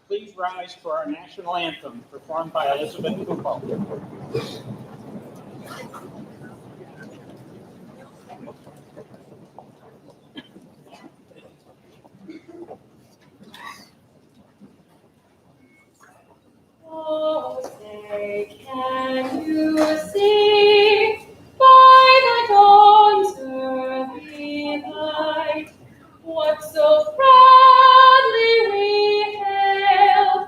Please rise for our national anthem, performed by Elizabeth Kupo. Oh, say, can you see by the dawn's early light what so proudly we hailed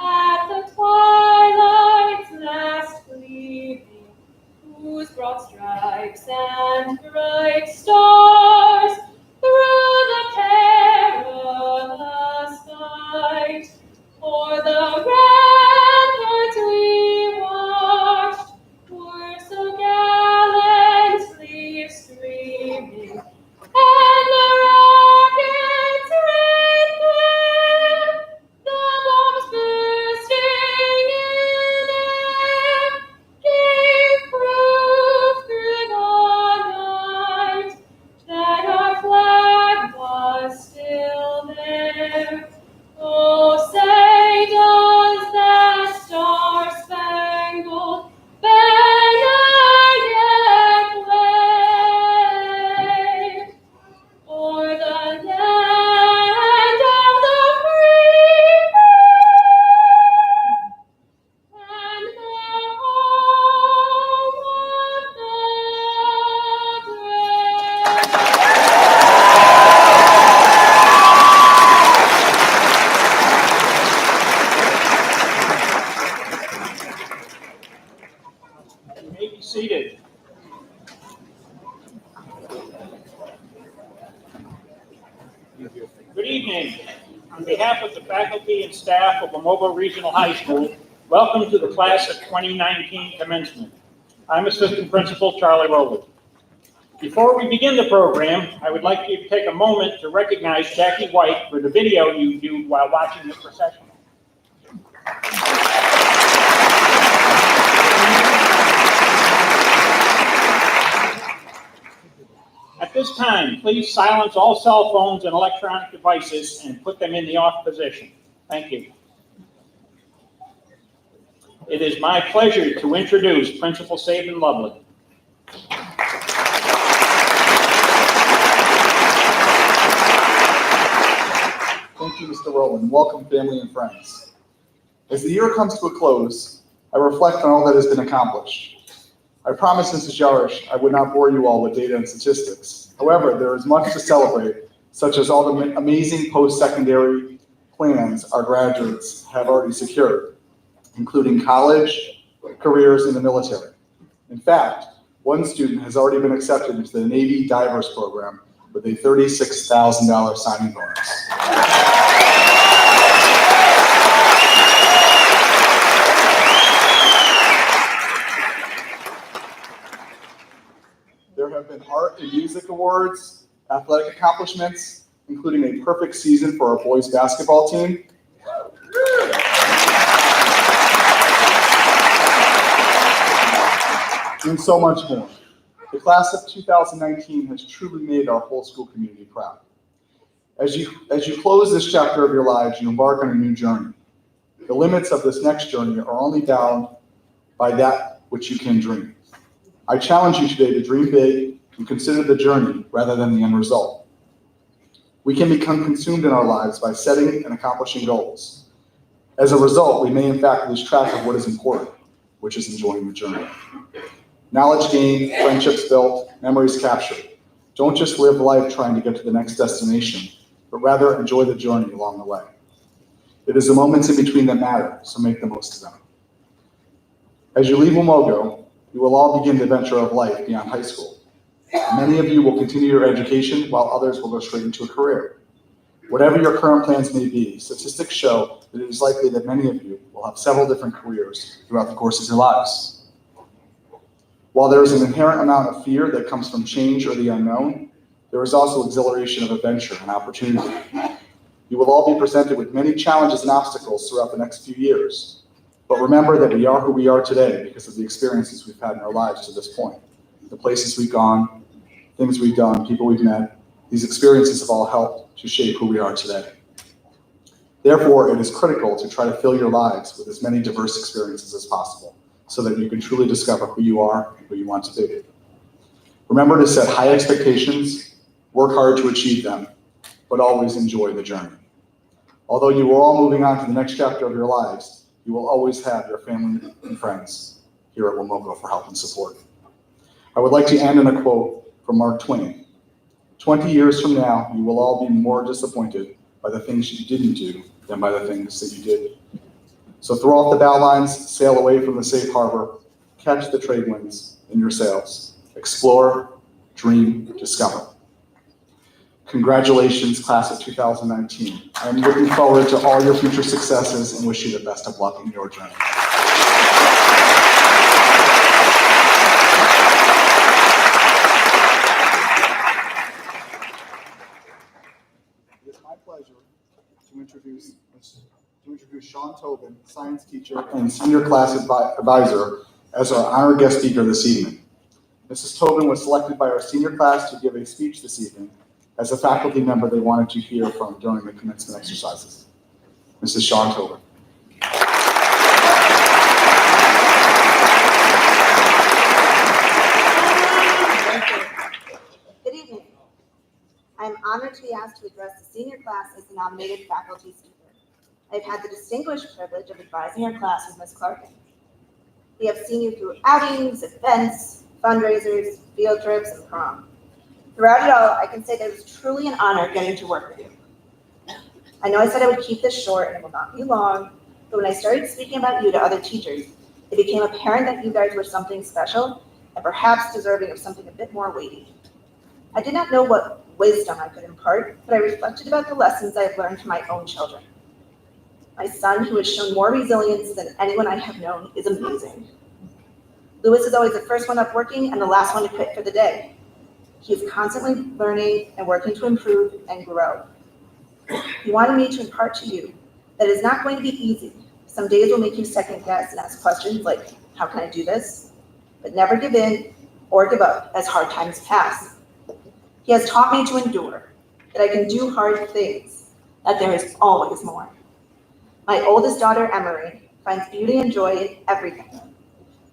at the twilight's last gleaming, whose broad stripes and bright stars through the perilous fight o'er the ramparts we watched were so gallantly streaming, and the rocket's red glare, the bombs bursting in air, gave proof through the night that our flag was still there. Oh, say does that star-spangled banner yet wave o'er the land of the free and the home of the brave? You may be seated. Good evening. On behalf of the faculty and staff of Wamogo Regional High School, welcome to the class of 2019 commencement. I'm Assistant Principal Charlie Rowland. Before we begin the program, I would like you to take a moment to recognize Jackie White for the video you viewed while watching the procession. At this time, please silence all cell phones and electronic devices and put them in the off position. Thank you. It is my pleasure to introduce Principal Sabin Lovely. Thank you, Mr. Rowland. Welcome, family and friends. As the year comes to a close, I reflect on all that has been accomplished. I promised Mrs. Yarish I would not bore you all with data and statistics. However, there is much to celebrate, such as all the amazing post-secondary plans our graduates have already secured, including college, careers, and the military. In fact, one student has already been accepted into the Navy Divers Program with a $36,000 signing bonus. There have been art and music awards, athletic accomplishments, including a perfect season for our boys basketball team. And so much more. The class of 2019 has truly made our whole school community proud. As you close this chapter of your lives, you embark on a new journey. The limits of this next journey are only bound by that which you can dream. I challenge you today to dream big and consider the journey rather than the end result. We can become consumed in our lives by setting and accomplishing goals. As a result, we may in fact lose track of what is important, which is enjoying the journey. Knowledge gained, friendships built, memories captured. Don't just live life trying to get to the next destination, but rather enjoy the journey along the way. It is the moments in between that matter, so make the most of them. As you leave Wamogo, you will all begin the adventure of life beyond high school. Many of you will continue your education, while others will go straight into a career. Whatever your current plans may be, statistics show that it is likely that many of you will have several different careers throughout the course of your lives. While there is an inherent amount of fear that comes from change or the unknown, there is also exhilaration of adventure and opportunity. You will all be presented with many challenges and obstacles throughout the next few years. But remember that we are who we are today because of the experiences we've had in our lives to this point. The places we've gone, things we've done, people we've met, these experiences have all helped to shape who we are today. Therefore, it is critical to try to fill your lives with as many diverse experiences as possible so that you can truly discover who you are and who you want to be. Remember to set high expectations, work hard to achieve them, but always enjoy the journey. Although you are all moving on to the next chapter of your lives, you will always have your family and friends here at Wamogo for help and support. I would like to end on a quote from Mark Twain. 20 years from now, you will all be more disappointed by the things you didn't do than by the things that you did. So throw off the bow lines, sail away from the safe harbor, catch the trade winds in your sails, explore, dream, discover. Congratulations, class of 2019. I'm looking forward to all your future successes and wish you the best of luck in your journey. It is my pleasure to introduce Sean Tobin, science teacher and senior class advisor, as our honored guest speaker this evening. Mrs. Tobin was selected by our senior class to give a speech this evening as a faculty member they wanted to hear from during the commencement exercises. Mrs. Sean Tobin. Good evening. I am honored to be asked to address the senior class as the nominated faculty speaker. I've had the distinguished privilege of advising our class with Ms. Clarkin. We have seen you through outings, events, fundraisers, field trips, and prom. Throughout it all, I can say that it was truly an honor getting to work with you. I know I said I would keep this short and it will not be long, but when I started speaking about you to other teachers, it became apparent that you guys were something special and perhaps deserving of something a bit more weighty. I did not know what wisdom I could impart, but I reflected about the lessons I have learned from my own children. My son, who has shown more resilience than anyone I have known, is amazing. Lewis is always the first one up working and the last one to quit for the day. He is constantly learning and working to improve and grow. He wanted me to impart to you that it is not going to be easy. Some days will make you second guess and ask questions like, how can I do this? But never give in or give up as hard times pass. He has taught me to endure, that I can do hard things, that there is always more. My oldest daughter, Emery, finds beauty and joy in everything,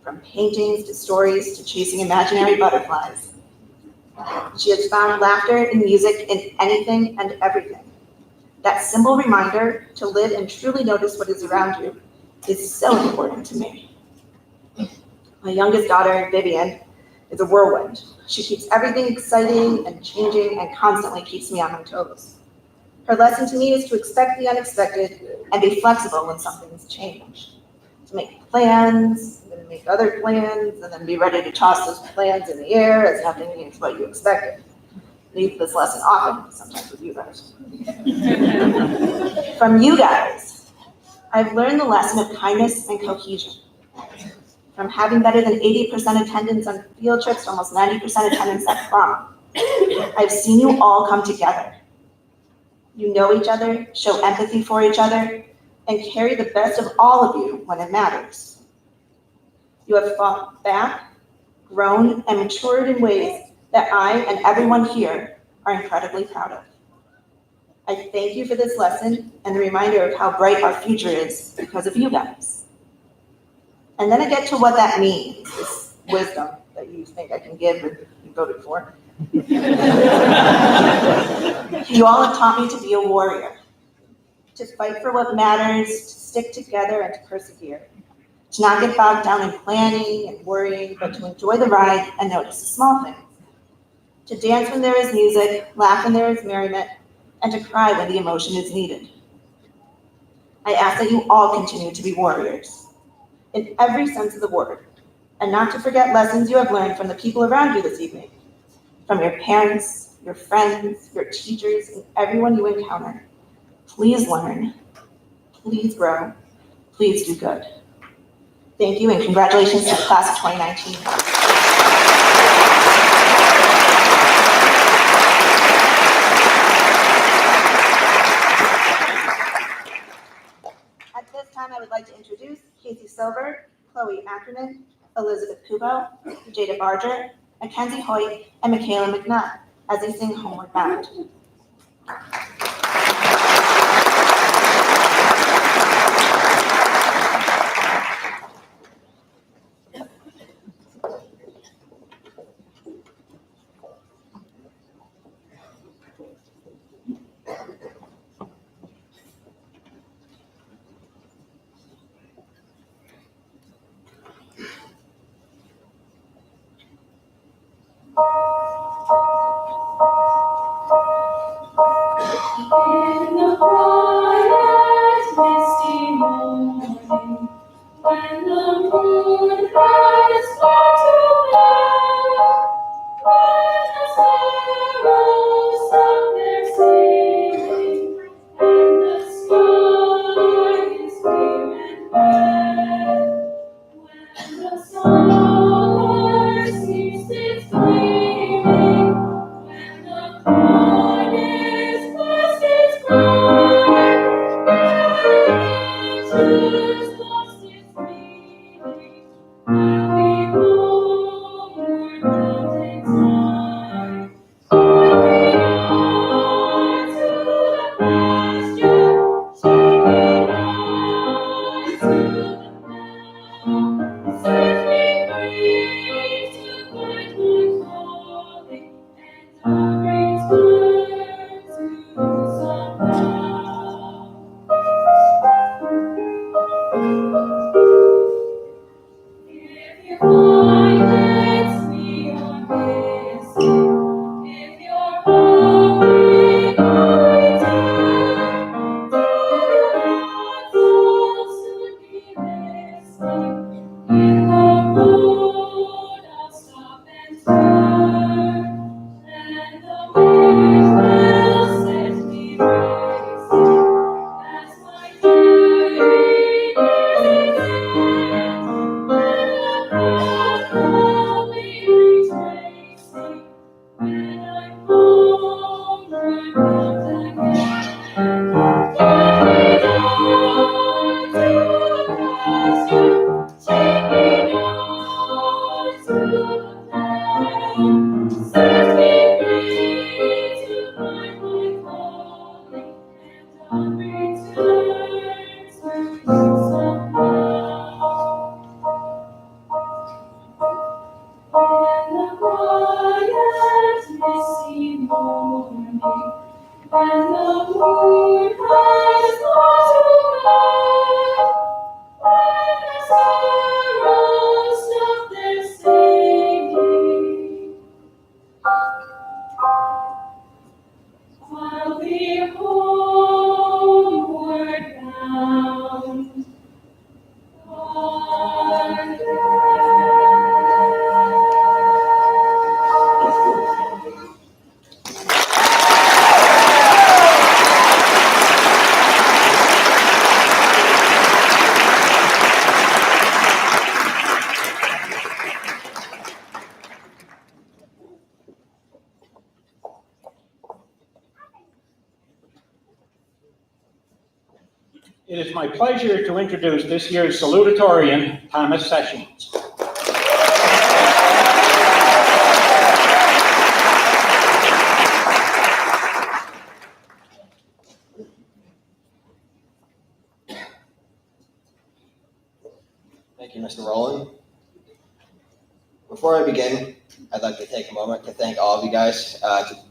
from paintings to stories to chasing imaginary butterflies. She has found laughter in music in anything and everything. That simple reminder to live and truly notice what is around you is so important to me. My youngest daughter, Vivian, is a whirlwind. She keeps everything exciting and changing and constantly keeps me on my toes. Her lesson to me is to expect the unexpected and be flexible when something's changed. To make plans, and then make other plans, and then be ready to toss those plans in the air as nothing is what you expected. I need this lesson often, sometimes with you guys. From you guys, I've learned the lesson of kindness and cohesion. From having better than 80% attendance on field trips to almost 90% attendance at prom, I've seen you all come together. You know each other, show empathy for each other, and carry the best of all of you when it matters. You have fought back, grown, and matured in ways that I and everyone here are incredibly proud of. I thank you for this lesson and the reminder of how bright our future is because of you guys. And then I get to what that means, this wisdom that you you think I can give or you voted for. You all have taught me to be a warrior, to fight for what matters, to stick together and to persevere, to not get bogged down in planning and worrying, but to enjoy the ride and notice the small things, to dance when there is music, laugh when there is merriment, and to cry when the emotion is needed. I ask that you all continue to be warriors, in every sense of the word, and not to forget lessons you have learned from the people around you this evening, from your parents, your friends, your teachers, and everyone you encounter. Please learn, please grow, please do good. Thank you and congratulations to the class of 2019. At this time, I would like to introduce Casey Silver, Chloe Ackerman, Elizabeth Kubo, Jada Barger, Mackenzie Hoyt, and Michaela McNutt as they sing Homeward Bound. In the quiet, misty morning, when the moon has gone to bed, when the sparrows stop their singing, and the sky is clear and red, when the star ceases gleaming, when the corn is past its prime, and nature's lost its meaning, I'll be homeward bound in time. Hungry on to the pasture, shaking eyes to the plough. Set me free to find my calling, and I'll return to you somehow. If you find it's me you're missing, if you're hungry, I'll return. I'll soon be listening. In the road I'll stop and turn, and the wind will set me racing as my journey nears its end. And the path I'll be retracing when I'm homeward bound again. Hanging on to the pasture, shaking on to the plough. Set me free to find my calling, and I'll return to you somehow. In the quiet, misty morning, when the moon has gone to bed, when the sparrows stop their singing, I'll be homeward bound again. It is my pleasure to introduce this year's salutatorian, Thomas Sessions. Thank you, Mr. Rowland. Before I begin, I'd like to take a moment to thank all of you guys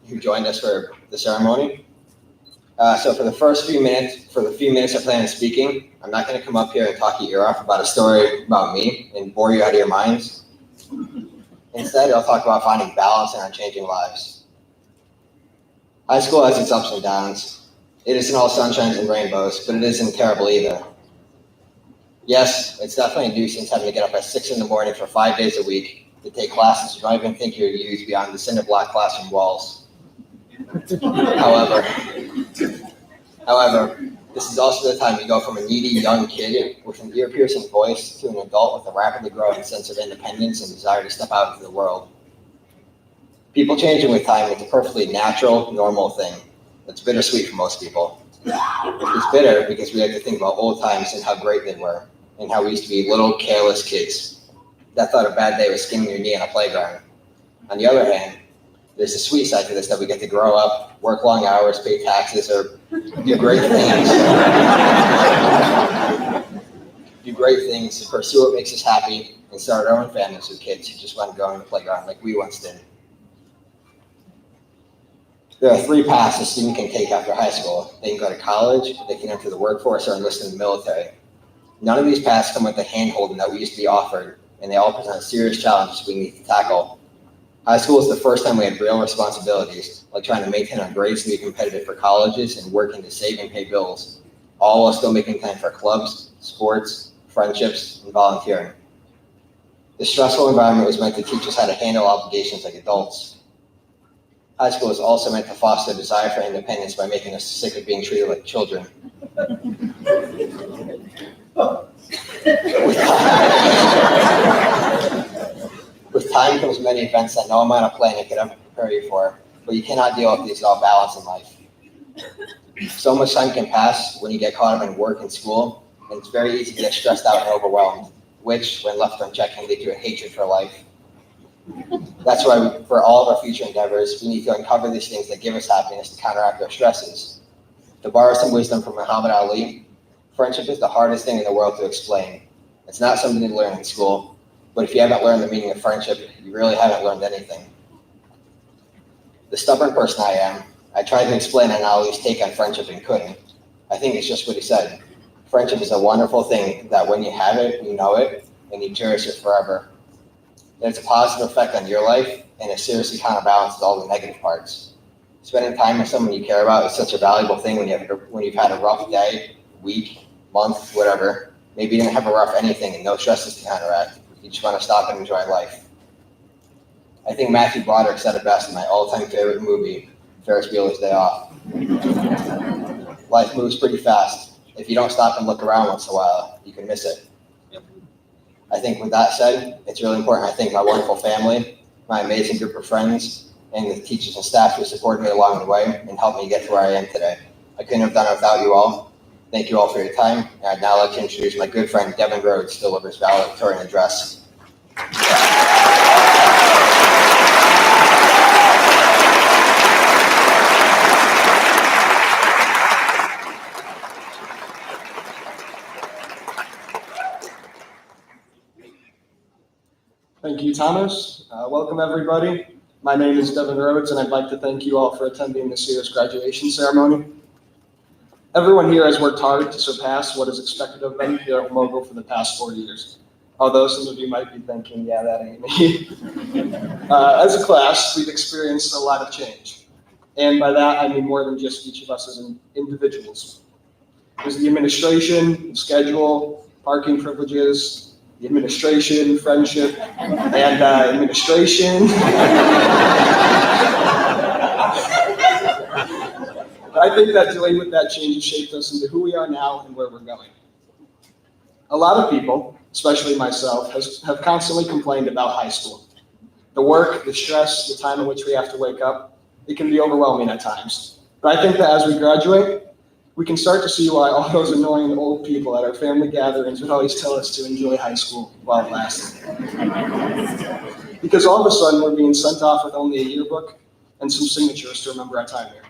who joined us for the ceremony. So for the few minutes I plan on speaking, I'm not going to come up here and talk your ear off about a story about me and bore you out of your minds. Instead, I'll talk about finding balance in our changing lives. High school has its ups and downs. It isn't all sunshines and rainbows, but it isn't terrible either. Yes, it's definitely a nuisance having to get up at 6 in the morning for 5 days a week to take classes you don't even think you'll use beyond the cinder block classroom walls. However, this is also the time you go from a needy young kid with an ear-piercing voice to an adult with a rapidly growing sense of independence and desire to step out into the world. People changing with time is a perfectly natural, normal thing. It's bittersweet for most people. It's bitter because we have to think about old times and how great they were, and how we used to be little, careless kids that thought a bad day was skinning your knee on a playground. On the other hand, there's a sweet side to this that we get to grow up, work long hours, pay taxes, or do great things. Do great things to pursue what makes us happy and start our own families with kids who just want to go on the playground like we once did. There are 3 paths a student can take after high school. They can go to college, they can enter the workforce, or enlist in the military. None of these paths come with the hand-holding that we used to be offered, and they all present serious challenges we need to tackle. High school is the first time we had real responsibilities, like trying to maintain our grades to be competitive for colleges and working to save and pay bills, all while still making time for clubs, sports, friendships, and volunteering. This stressful environment was meant to teach us how to handle obligations like adults. High school is also meant to foster a desire for independence by making us sick of being treated like children. With time comes many events that no amount of planning could ever prepare you for, but you cannot deal with these without balance in life. So much time can pass when you get caught up in work and school, and it's very easy to get stressed out and overwhelmed, which, when left unchecked, can lead to a hatred for life. That's why, for all of our future endeavors, we need to uncover these things that give us happiness to counteract our stresses. To borrow some wisdom from Muhammad Ali, friendship is the hardest thing in the world to explain. It's not something you learn in school, but if you haven't learned the meaning of friendship, you really haven't learned anything. The stubborn person I am, I tried to explain Ali's take on friendship and couldn't. I think it's just what he said. Friendship is a wonderful thing that when you have it, you know it, and you cherish it forever. There's a positive effect on your life, and it seriously counterbalances all the negative parts. Spending time with someone you care about is such a valuable thing when you've had a rough day, week, month, whatever. Maybe you didn't have a rough anything and no stresses to counteract. You just want to stop and enjoy life. I think Matthew Broderick said it best in my all-time favorite movie, Ferris Bueller's Day Off. Life moves pretty fast. If you don't stop and look around once in a while, you can miss it. I think with that said, it's really important I thank my wonderful family, my amazing group of friends, and the teachers and staff who supported me along the way and helped me get to where I am today. I couldn't have done it without you all. Thank you all for your time, and I'd now like to introduce my good friend Devin Rhodes to deliver his valedictorian address. Thank you, Thomas. Welcome, everybody. My name is Devin Rhodes, and I'd like to thank you all for attending this year's graduation ceremony. Everyone here has worked hard to surpass what is expected of them here at Wamogo for the past 4 years. Although some of you might be thinking, yeah, that ain't me. As a class, we've experienced a lot of change. And by that, I mean more than just each of us as individuals. There's the administration, the schedule, parking privileges, the administration, friendship, and administration. I think that dealing with that change has shaped us into who we are now and where we're going. A lot of people, especially myself, have constantly complained about high school. The work, the stress, the time in which we have to wake up, it can be overwhelming at times. But I think that as we graduate, we can start to see why all those annoying old people at our family gatherings would always tell us to enjoy high school while it lasted. Because all of a sudden, we're being sent off with only a yearbook and some signatures to remember our time here.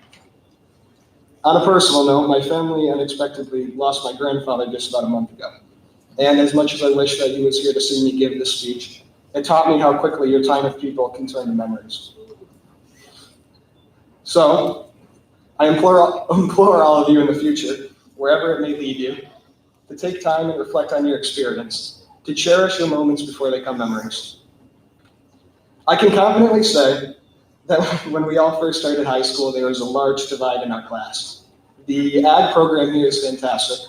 On a personal note, my family unexpectedly lost my grandfather just about a month ago. And as much as I wish that he was here to see me give this speech, It taught me how quickly your time with people can turn to memories. So, I implore all of you in the future, wherever it may lead you, to take time and reflect on your experience, to cherish your moments before they become memories. I can confidently say that when we all first started high school, there was a large divide in our class. The ag program here is fantastic,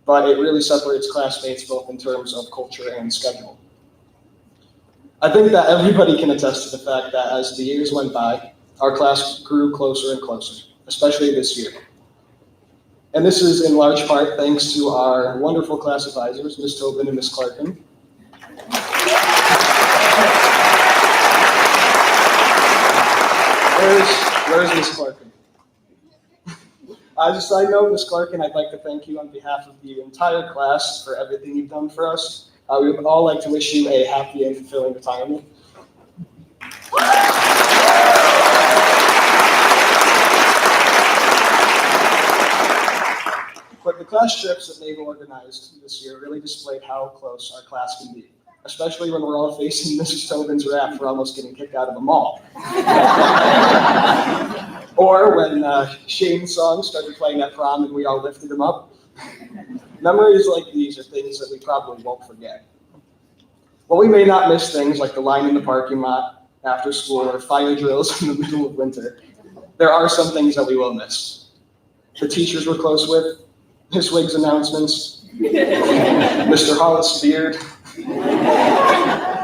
but it really separates classmates both in terms of culture and schedule. I think that everybody can attest to the fact that as the years went by, our class grew closer and closer, especially this year. And this is in large part thanks to our wonderful class advisors, Ms. Tobin and Ms. Clarkin. Where's Ms. Clarkin? As a side note, Ms. Clarkin, I'd like to thank you on behalf of the entire class for everything you've done for us. We would all like to wish you a happy and fulfilling retirement. But the class trips that they've organized this year really displayed how close our class can be, especially when we're all facing Mrs. Tobin's wrath for almost getting kicked out of a mall. Or when Shane's song started playing at prom and we all lifted him up. Memories like these are things that we probably won't forget. While we may not miss things like the line in the parking lot after school or fire drills in the middle of winter, there are some things that we will miss. The teachers we're close with, Miss Wig's announcements, Mr. Hollis' beard,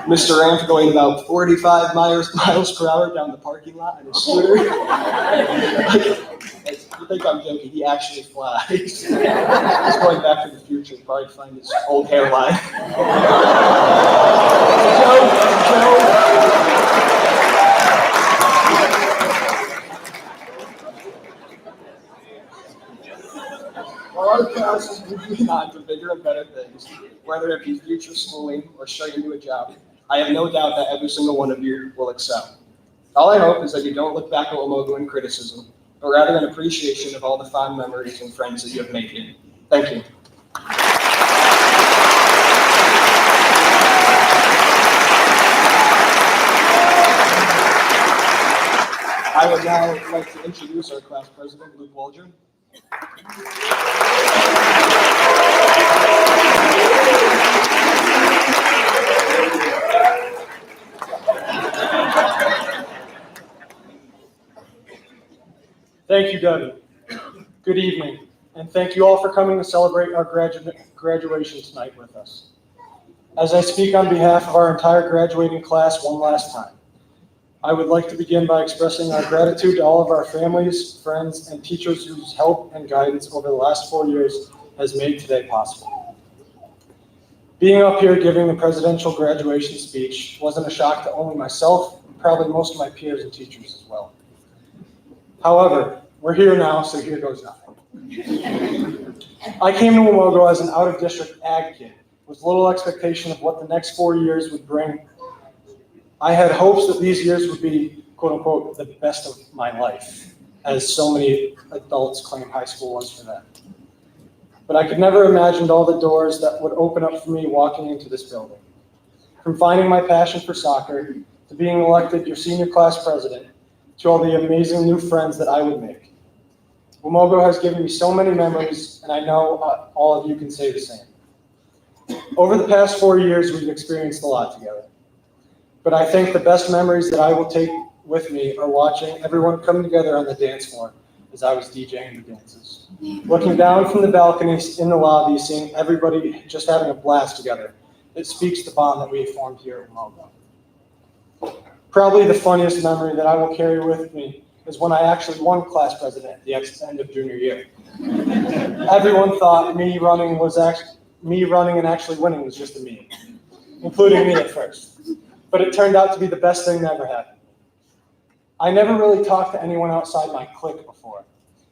Mr. Ramp going about 45 miles per hour down the parking lot in his scooter. You think I'm joking, he actually flies. He's going back to the future, probably find his old hairline. While our class is moving on to bigger and better things, whether it be future schooling or starting into a job, I have no doubt that every single one of you will excel. All I hope is that you don't look back at Wamogo in criticism, but rather an appreciation of all the fond memories and friends that you have made here. Thank you. I would now like to introduce our class president, Luke Waldron. Thank you, Debbie. Good evening, and thank you all for coming to celebrate our graduation tonight with us. As I speak on behalf of our entire graduating class one last time, I would like to begin by expressing our gratitude to all of our families, friends, and teachers whose help and guidance over the last 4 years has made today possible. Being up here giving the presidential graduation speech wasn't a shock to only myself, and probably most of my peers and teachers as well. However, we're here now, so here goes nothing. I came to Wamogo as an out-of-district ag kid with little expectation of what the next 4 years would bring. I had hopes that these years would be, quote unquote, the best of my life, as so many adults claim high school was for them. But I could never imagine all the doors that would open up for me walking into this building. From finding my passion for soccer, to being elected your senior class president, to all the amazing new friends that I would make. Wamogo has given me so many memories, and I know all of you can say the same. Over the past 4 years, we've experienced a lot together. But I think the best memories that I will take with me are watching everyone come together on the dance floor as I was DJing the dances. Looking down from the balconies in the lobby, seeing everybody just having a blast together. It speaks the bond that we have formed here at Wamogo. Probably the funniest memory that I will carry with me is when I actually won class president at the end of junior year. Everyone thought me running and actually winning was just a meme, including me at first. But it turned out to be the best thing that ever happened. I never really talked to anyone outside my clique before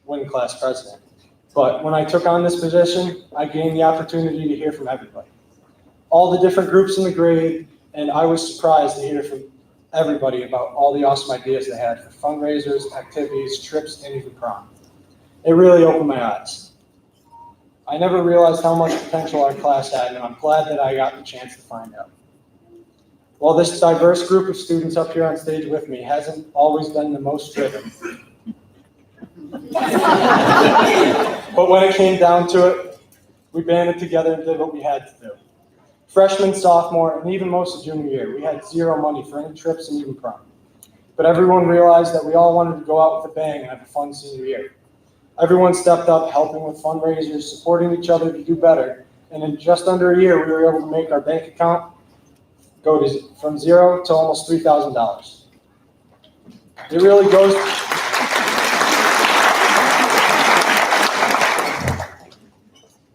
winning class president. But when I took on this position, I gained the opportunity to hear from everybody. All the different groups in the grade, and I was surprised to hear from everybody about all the awesome ideas they had for fundraisers, activities, trips, and even prom. It really opened my eyes. I never realized how much potential our class had, and I'm glad that I got the chance to find out. While this diverse group of students up here on stage with me hasn't always been the most driven, but when it came down to it, we banded together and did what we had to do. Freshman, sophomore, and even most of junior year, we had zero money for any trips and even prom. But everyone realized that we all wanted to go out with a bang and have a fun senior year. Everyone stepped up, helping with fundraisers, supporting each other to do better, and in just under a year, we were able to make our bank account go from zero to almost $3,000. It really goes.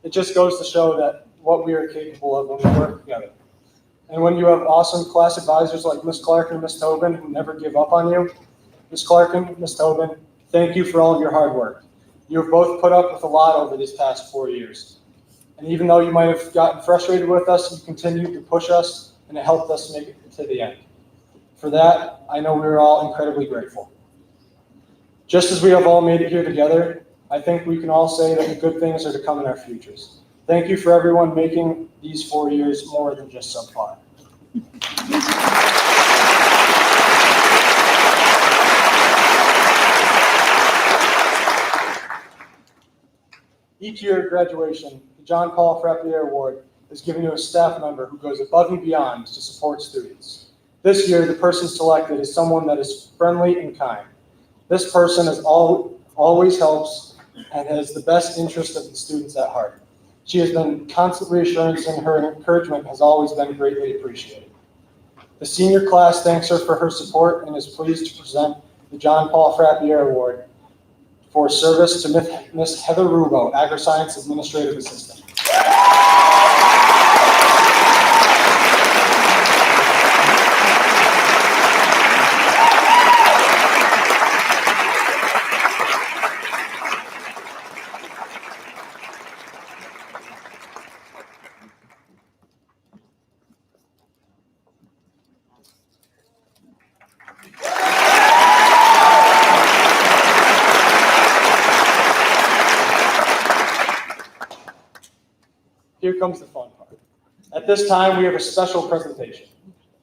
It just goes to show that what we are capable of when we work together. And when you have awesome class advisors like Ms. Clark and Ms. Tobin who never give up on you, Ms. Clark and Ms. Tobin, thank you for all of your hard work. You have both put up with a lot over these past 4 years. And even though you might have gotten frustrated with us, you continued to push us, and it helped us make it to the end. For that, I know we are all incredibly grateful. Just as we have all made it here together, I think we can all say that the good things are to come in our futures. Thank you for everyone making these 4 years more than just subpar. Each year at graduation, the John Paul Frappier Award is given to a staff member who goes above and beyond to support students. This year, the person selected is someone that is friendly and kind. This person always helps and has the best interest of the students at heart. She has been constant reassurance, and her encouragement has always been greatly appreciated. The senior class thanks her for her support and is pleased to present the John Paul Frappier Award for service to Ms. Heather Rubo, Agri-Science Administrative Assistant. Here comes the fun part. At this time, we have a special presentation.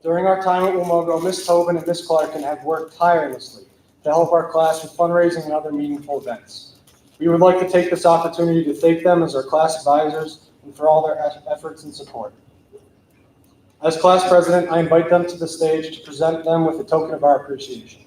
During our time at Wamogo, Ms. Tobin and Ms. Clarkin have worked tirelessly to help our class with fundraising and other meaningful events. We would like to take this opportunity to thank them as our class advisors and for all their efforts and support. As class president, I invite them to the stage to present them with a token of our appreciation.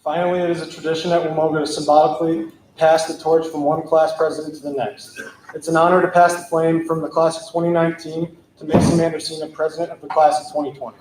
Finally, it is a tradition at Wamogo to symbolically pass the torch from one class president to the next. It's an honor to pass the flame from the class of 2019 to Mason Mandercina, president of the class of 2020.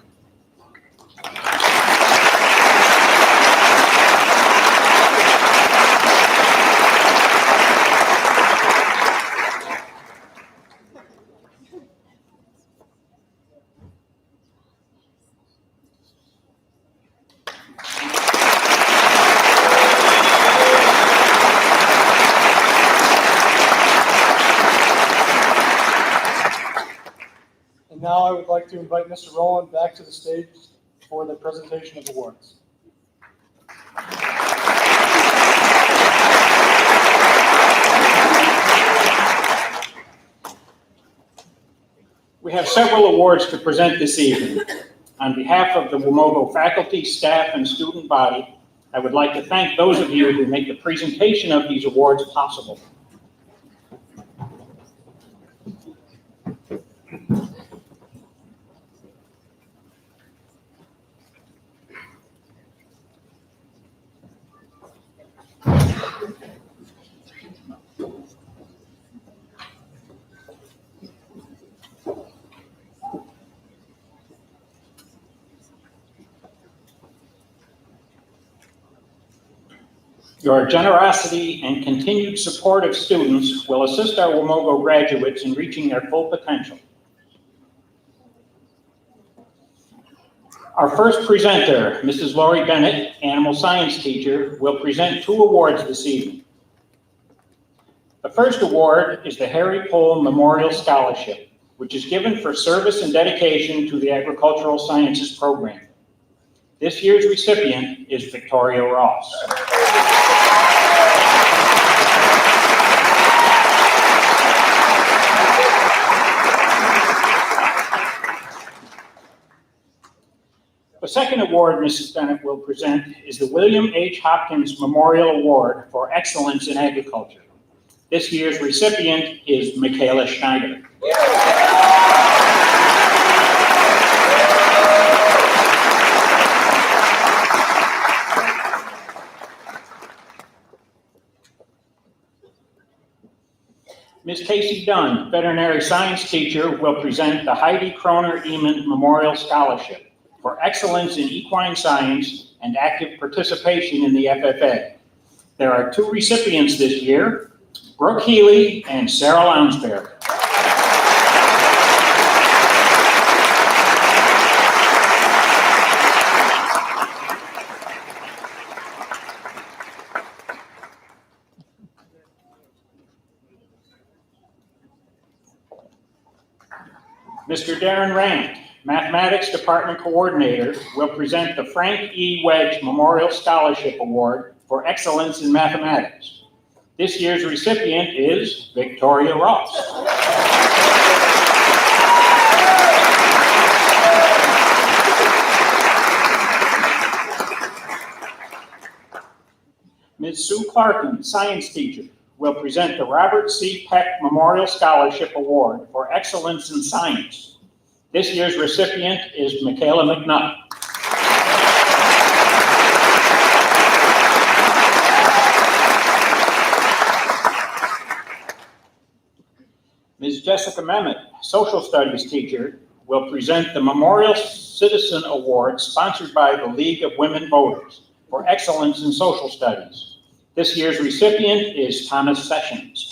And now I would like to invite Mr. Rowland back to the stage for the presentation of awards. We have several awards to present this evening. On behalf of the Wamogo faculty, staff, and student body, I would like to thank those of you who make the presentation of these awards possible. Your generosity and continued support of students will assist our Wamogo graduates in reaching their full potential. Our first presenter, Mrs. Lori Bennett, animal science teacher, will present 2 awards this evening. The first award is the Harry Pohl Memorial Scholarship, which is given for service and dedication to the Agricultural Sciences program. This year's recipient is Victoria Ross. The second award Mrs. Bennett will present is the William H. Hopkins Memorial Award for Excellence in Agriculture. This year's recipient is Michaela Schneider. Ms. Casey Dunn, veterinary science teacher, will present the Heidi Kroner Eamon Memorial Scholarship for excellence in equine science and active participation in the FFA. There are 2 recipients this year, Brooke Healy and Sarah Lounsbury. Mr. Darren Rank, Mathematics Department Coordinator, will present the Frank E. Wedge Memorial Scholarship Award for Excellence in Mathematics. This year's recipient is Victoria Ross. Ms. Sue Clarkin, science teacher, will present the Robert C. Peck Memorial Scholarship Award for Excellence in Science. This year's recipient is Michaela McNutt. Ms. Jessica Memmott, social studies teacher, will present the Memorial Citizen Award sponsored by the League of Women Voters for Excellence in Social Studies. This year's recipient is Thomas Sessions.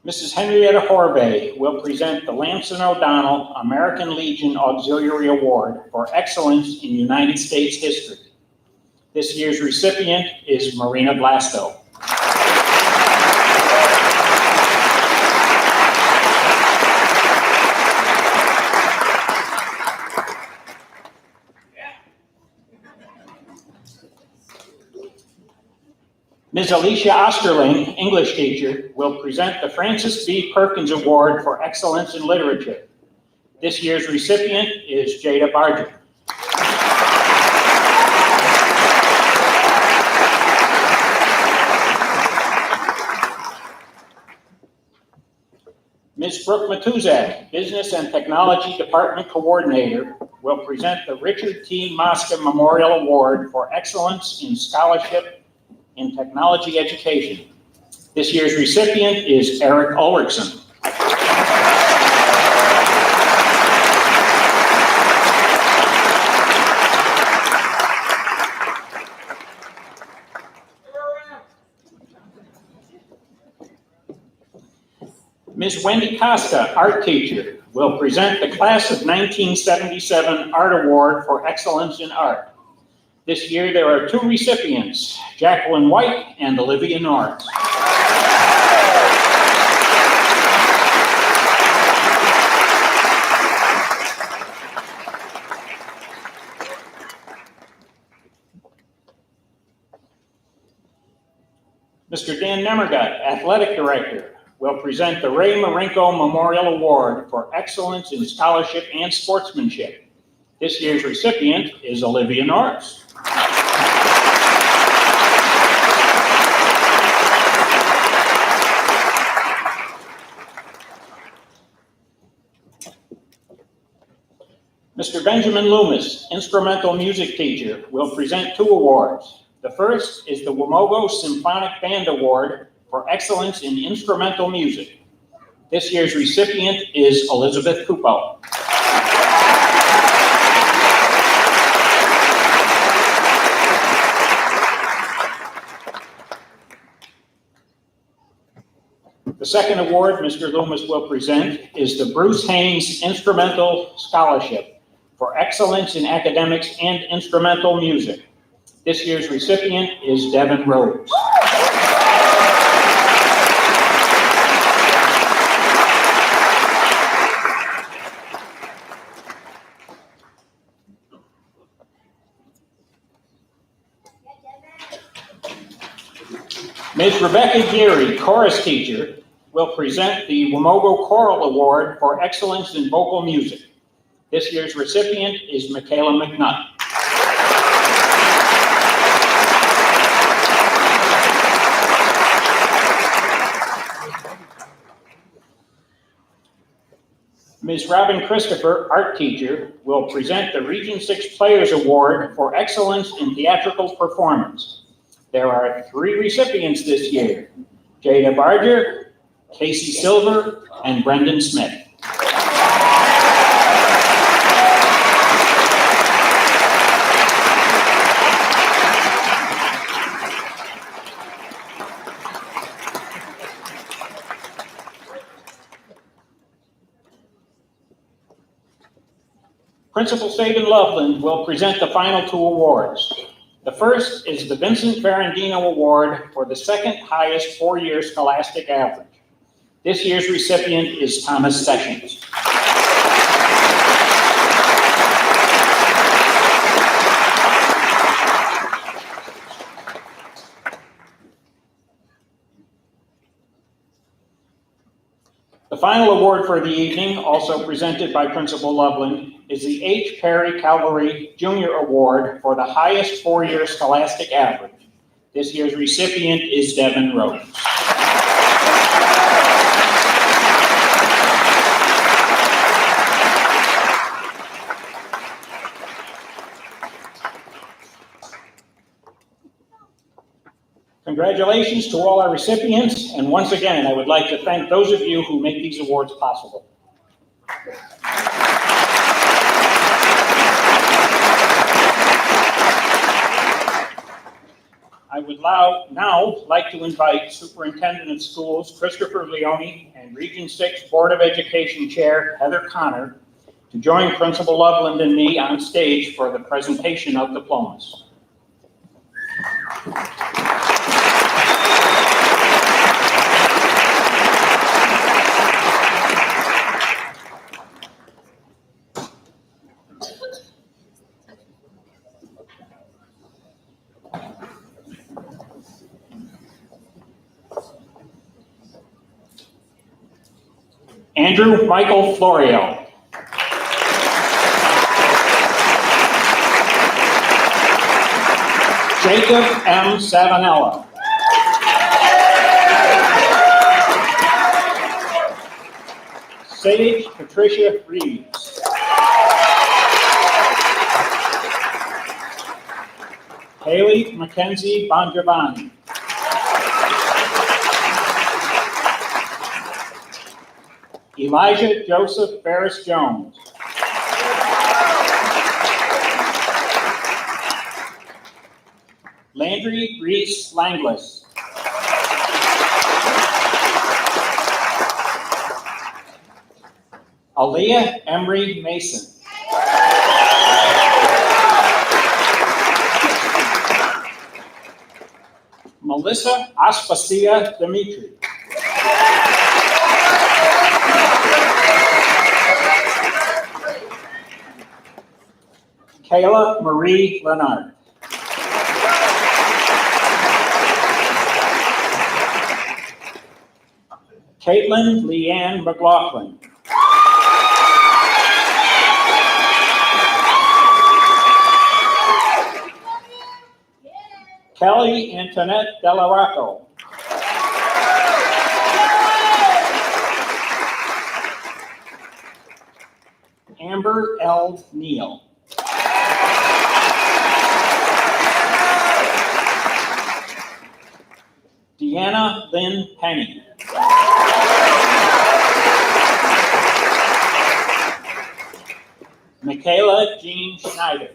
Mrs. Henrietta Horbay will present the Lamson O'Donnell American Legion Auxiliary Award for Excellence in United States History. This year's recipient is Marina Blasto. Ms. Alicia Osterling, English teacher, will present the Francis B. Perkins Award for Excellence in Literature. This year's recipient is Jada Barger. Ms. Brooke Matuzak, Business and Technology Department Coordinator, will present the Richard T. Mosca Memorial Award for Excellence in Scholarship in Technology Education. This year's recipient is Eric Ulrichson. Ms. Wendy Costa, art teacher, will present the Class of 1977 Art Award for Excellence in Art. This year there are 2 recipients, Jacqueline White and Olivia Norris. Mr. Dan Nemergut, Athletic Director, will present the Ray Marinko Memorial Award for Excellence in Scholarship and Sportsmanship. This year's recipient is Olivia Norris. Mr. Benjamin Loomis, instrumental music teacher, will present 2 awards. The first is the Wamogo Symphonic Band Award for Excellence in Instrumental Music. This year's recipient is Elizabeth Kupo. The second award Mr. Loomis will present is the Bruce Haynes Instrumental Scholarship for Excellence in Academics and Instrumental Music. This year's recipient is Devin Rhodes. Ms. Rebecca Geary, chorus teacher, will present the Wamogo Choral Award for Excellence in Vocal Music. This year's recipient is Michaela McNutt. Ms. Robin Christopher, art teacher, will present the Region 6 Players Award for Excellence in Theatrical Performance. There are 3 recipients this year: Jada Barger, Casey Silver, and Brendan Smith. Principal Saban Loveland will present the final 2 awards. The first is the Vincent Ferrandino Award for the second highest 4-year scholastic average. This year's recipient is Thomas Sessions. The final award for the evening, also presented by Principal Loveland, is the H. Perry Calvary Junior Award for the highest 4-year scholastic average. This year's recipient is Devin Rhodes. Congratulations to all our recipients, and once again, I would like to thank those of you who make these awards possible. I would now like to invite Superintendent of Schools Christopher Leone and Region 6 Board of Education Chair Heather Connor to join Principal Loveland and me on stage for the presentation of diplomas. Andrew Michael Florio. Jacob M. Savanella. Sage Patricia Reeves. Haley Mackenzie Bongiovanni. Elijah Joseph Ferris Jones. Landry Reese Langlis. Aaliyah Emery Mason. Melissa Aspasia Dimitri. Kayla Marie Leonard. Caitlin Leanne McLaughlin. Kelly Antoinette Delarocco. Amber L. Neal. Deanna Lynn Penny. Michaela Jean Schneider.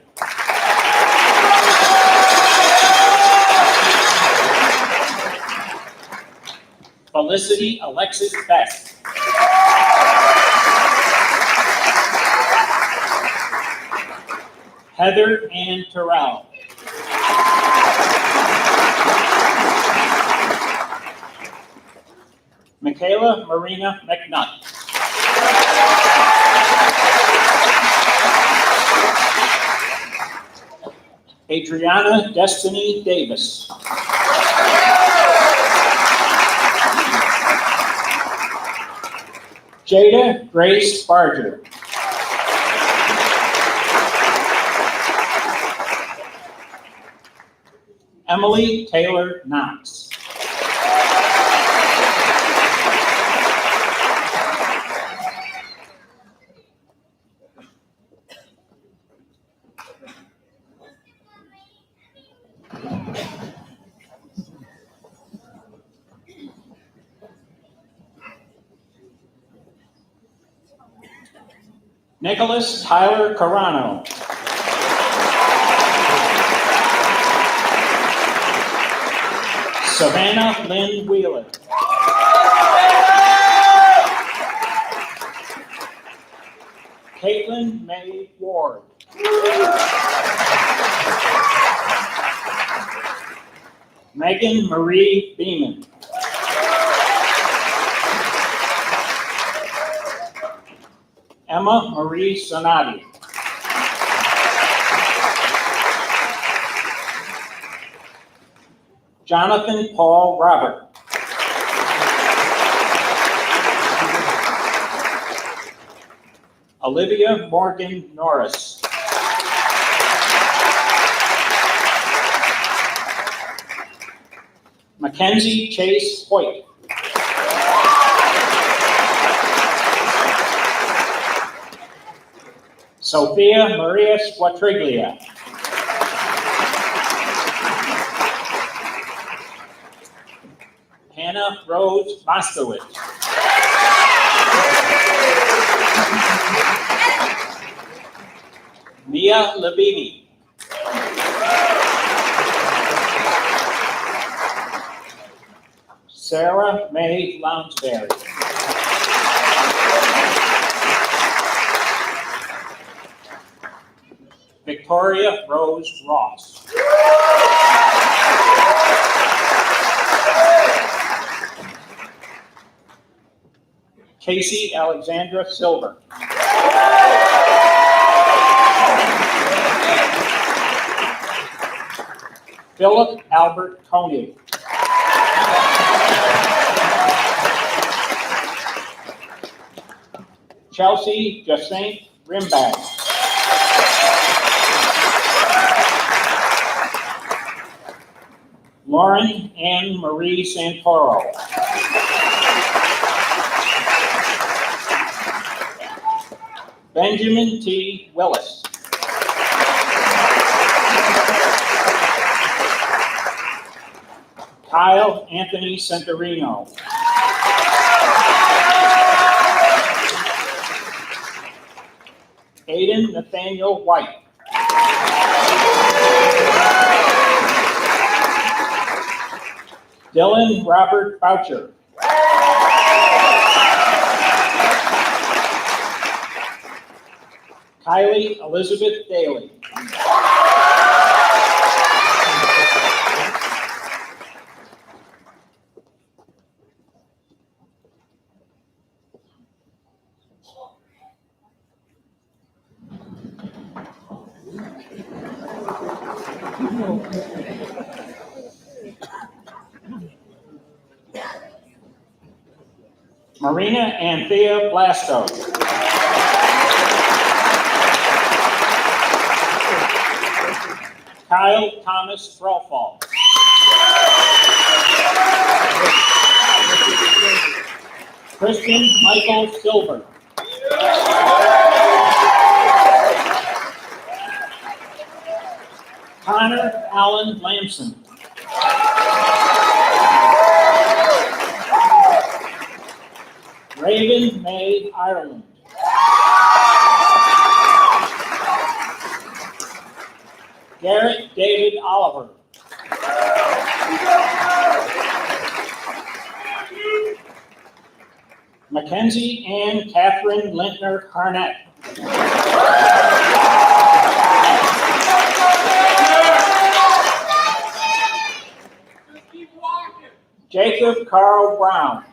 Felicity Alexis Best. Heather Ann Terrell. Michaela Marina McNutt. Adriana Destiny Davis. Jada Grace Barger. Emily Taylor Knox. Nicholas Tyler Carano. Savannah Lynn Wheeler. Caitlin May Ward. Megan Marie Beeman. Emma Marie Sonati. Jonathan Paul Robert. Olivia Morgan Norris. Mackenzie Chase Hoyt. Sophia Maria Squatriglia. Hannah Rose Moskowitz. Mia Levini. Sarah May Lounsbury. Victoria Rose Ross. Casey Alexandra Silver. Philip Albert Koenig. Chelsea Jacinthe Rimbag. Lauren Ann Marie Santoro. Benjamin T. Willis. Kyle Anthony Centurino. Aiden Nathaniel White. Dylan Robert Boucher. Kylie Elizabeth Daly. Marina Anthea Blasto. Kyle Thomas Threlfall. Christian Michael Silver. Connor Allen Lamson. Ireland. Garrett David Oliver. Mackenzie Ann Catherine Lintner Harnett. Jacob Carl Brown.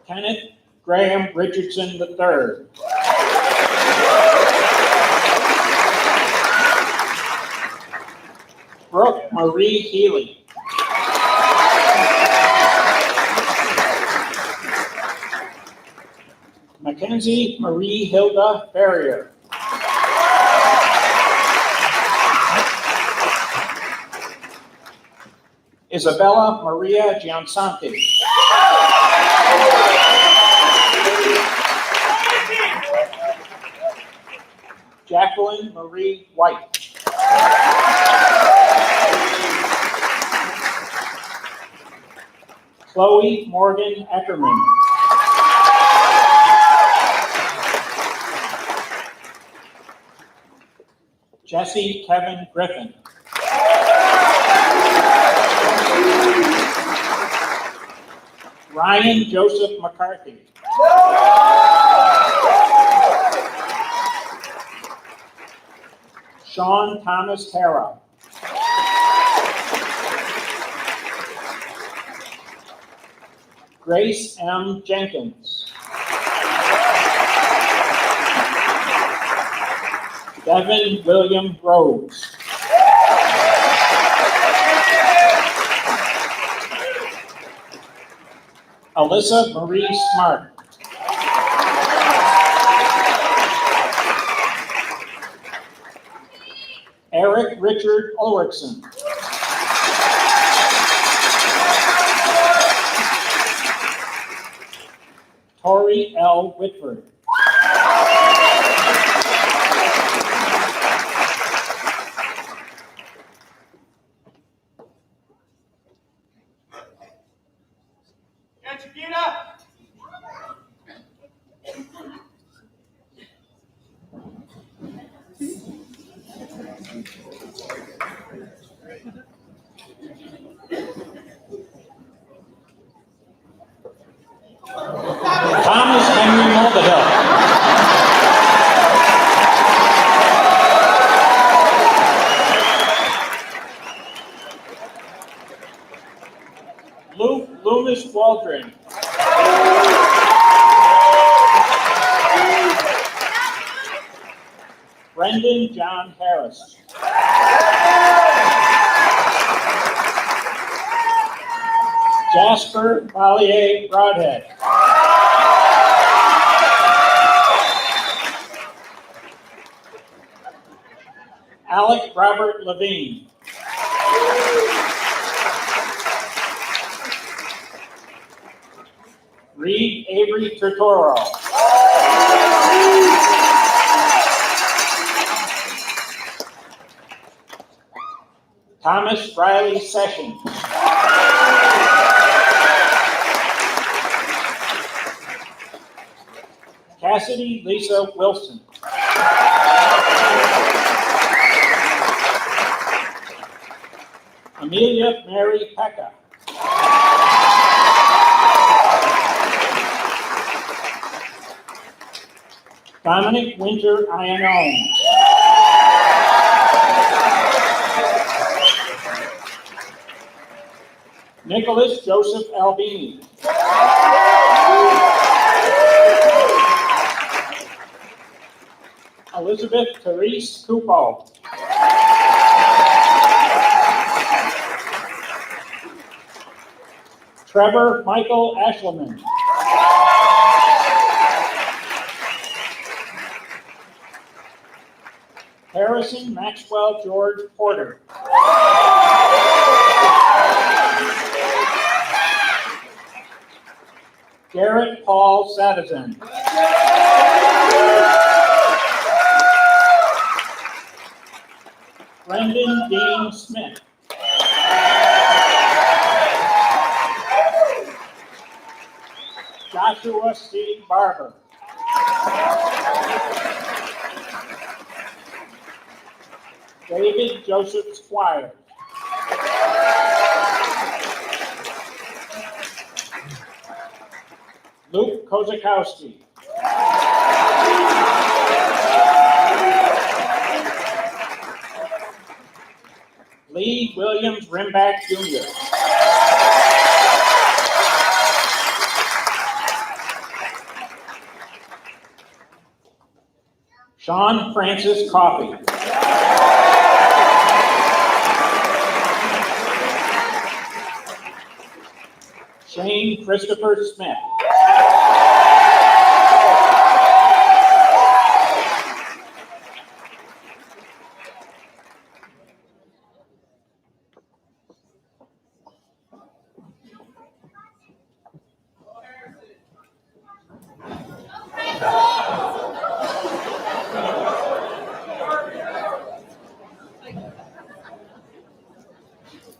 Kenneth Graham Richardson III. Brooke Marie Healy. Mackenzie Marie Hilda Ferrier. Isabella Maria Giansanti. Jacqueline Marie White. Chloe Morgan Eckerman. Jesse Kevin Griffin. Ryan Joseph McCarthy. Sean Thomas Hara. Grace M. Jenkins. Devin William Rhodes. Alyssa Marie Smart. Eric Richard Ulrichson. Tori L. Whitford. Thomas Henry Mulvihill. Luke Loomis Waldron. Brendan John Harris. Jasper Collier Broadhead. Alec Robert Levine. Reed Avery Turtoro. Thomas Riley Sessions. Cassidy Lisa Wilson. Amelia Mary Pecca. Dominic Winter Iannone. Nicholas Joseph Albini. Elizabeth Therese Cupo. Trevor Michael Ashleman. Harrison Maxwell George Porter. Garrett Paul Sadison. Brendan Dean Smith. Joshua C. Barber. David Joseph Squire. Luke Kozakowski. Lee Williams Rimback Jr. Sean Francis Coffey. Shane Christopher Smith.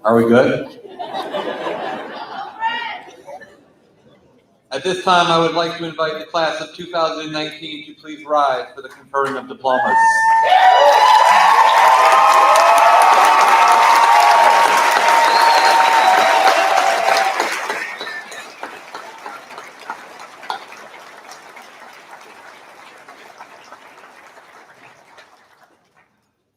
Are we good? At this time, I would like to invite the class of 2019 to please rise for the conferring of diplomas.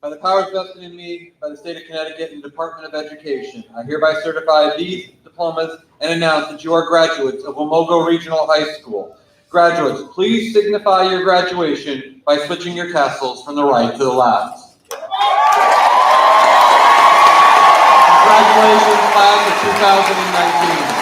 By the powers vested in me by the state of Connecticut and the Department of Education, I hereby certify these diplomas and announce that you are graduates of Wamogo Regional High School. Graduates, please signify your graduation by switching your tassels from the right to the left. Congratulations, class of 2019.